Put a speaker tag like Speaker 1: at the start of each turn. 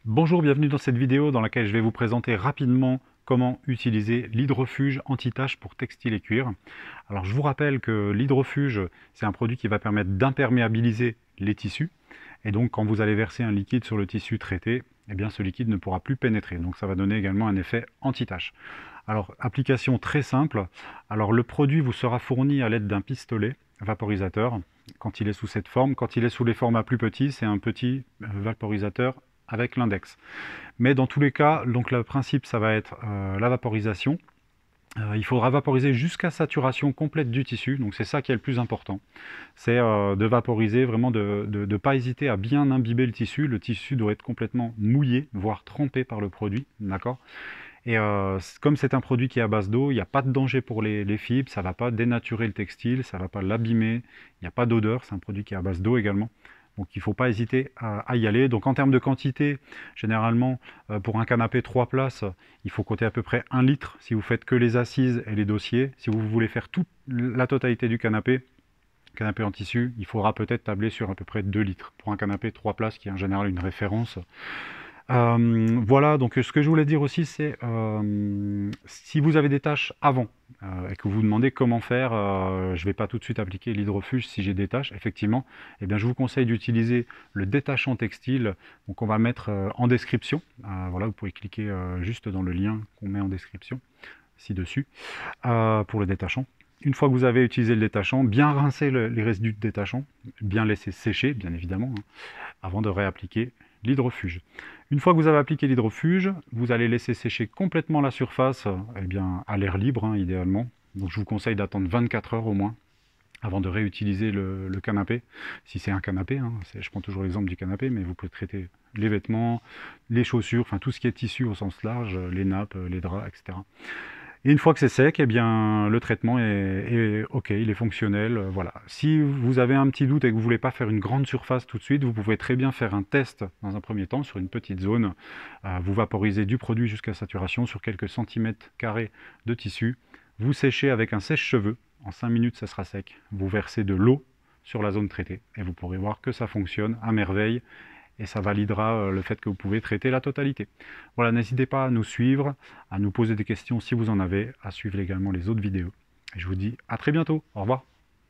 Speaker 1: Bonjour, bienvenue dans cette vidéo dans laquelle je vais vous présenter rapidement comment utiliser l'hydrofuge anti-tache pour textile et cuir. Alors je vous rappelle que l'hydrofuge, c'est un produit qui va permettre d'imperméabiliser les tissus. Et donc quand vous allez verser un liquide sur le tissu traité, eh bien ce liquide ne pourra plus pénétrer. Donc ça va donner également un effet anti-tache. Alors application très simple. Alors le produit vous sera fourni à l'aide d'un pistolet vaporisateur quand il est sous cette forme. Quand il est sous les formats plus petits, c'est un petit vaporisateur avec l'index. Mais dans tous les cas, donc le principe, ça va être la vaporisation. Il faudra vaporiser jusqu'à saturation complète du tissu, donc c'est ça qui est le plus important. C'est de vaporiser, vraiment de ne pas hésiter à bien imbiber le tissu. Le tissu doit être complètement mouillé, voire trempé par le produit, d'accord. Et comme c'est un produit qui est à base d'eau, il n'y a pas de danger pour les fibres, ça ne va pas dénaturer le textile, ça ne va pas l'abîmer, il n'y a pas d'odeur, c'est un produit qui est à base d'eau également. Donc il ne faut pas hésiter à y aller. Donc en termes de quantité, généralement pour un canapé 3 places, il faut compter à peu près 1 litre si vous faites que les assises et les dossiers. Si vous voulez faire toute la totalité du canapé en tissu, il faudra peut-être tabler sur à peu près 2 litres pour un canapé 3 places qui est en général une référence. Voilà, donc ce que je voulais dire aussi, c'est si vous avez des tâches avant et que vous vous demandez comment faire, je ne vais pas tout de suite appliquer l'hydrofuge si j'ai des tâches, effectivement, eh bien, je vous conseille d'utiliser le détachant textile, donc on va mettre en description. Voilà, vous pouvez cliquer juste dans le lien qu'on met en description, ci-dessus, pour le détachant. Une fois que vous avez utilisé le détachant, bien rincer les résidus de détachant, bien laisser sécher, bien évidemment, hein, avant de réappliquer l'hydrofuge. Une fois que vous avez appliqué l'hydrofuge, vous allez laisser sécher complètement la surface, eh bien, à l'air libre, hein, idéalement. Donc je vous conseille d'attendre 24 heures au moins avant de réutiliser le canapé. Si c'est un canapé, hein, je prends toujours l'exemple du canapé, mais vous pouvez traiter les vêtements, les chaussures, enfin tout ce qui est tissu au sens large, les nappes, les draps, etc. Et une fois que c'est sec, eh bien, le traitement est OK, il est fonctionnel. Voilà. Si vous avez un petit doute et que vous ne voulez pas faire une grande surface tout de suite, vous pouvez très bien faire un test dans un premier temps sur une petite zone. Vous vaporisez du produit jusqu'à saturation sur quelques centimètres carrés de tissu. Vous séchez avec un sèche-cheveux. En 5 minutes, ça sera sec. Vous versez de l'eau sur la zone traitée et vous pourrez voir que ça fonctionne à merveille et ça validera le fait que vous pouvez traiter la totalité. Voilà, n'hésitez pas à nous suivre, à nous poser des questions si vous en avez, à suivre également les autres vidéos. Et je vous dis à très bientôt. Au revoir.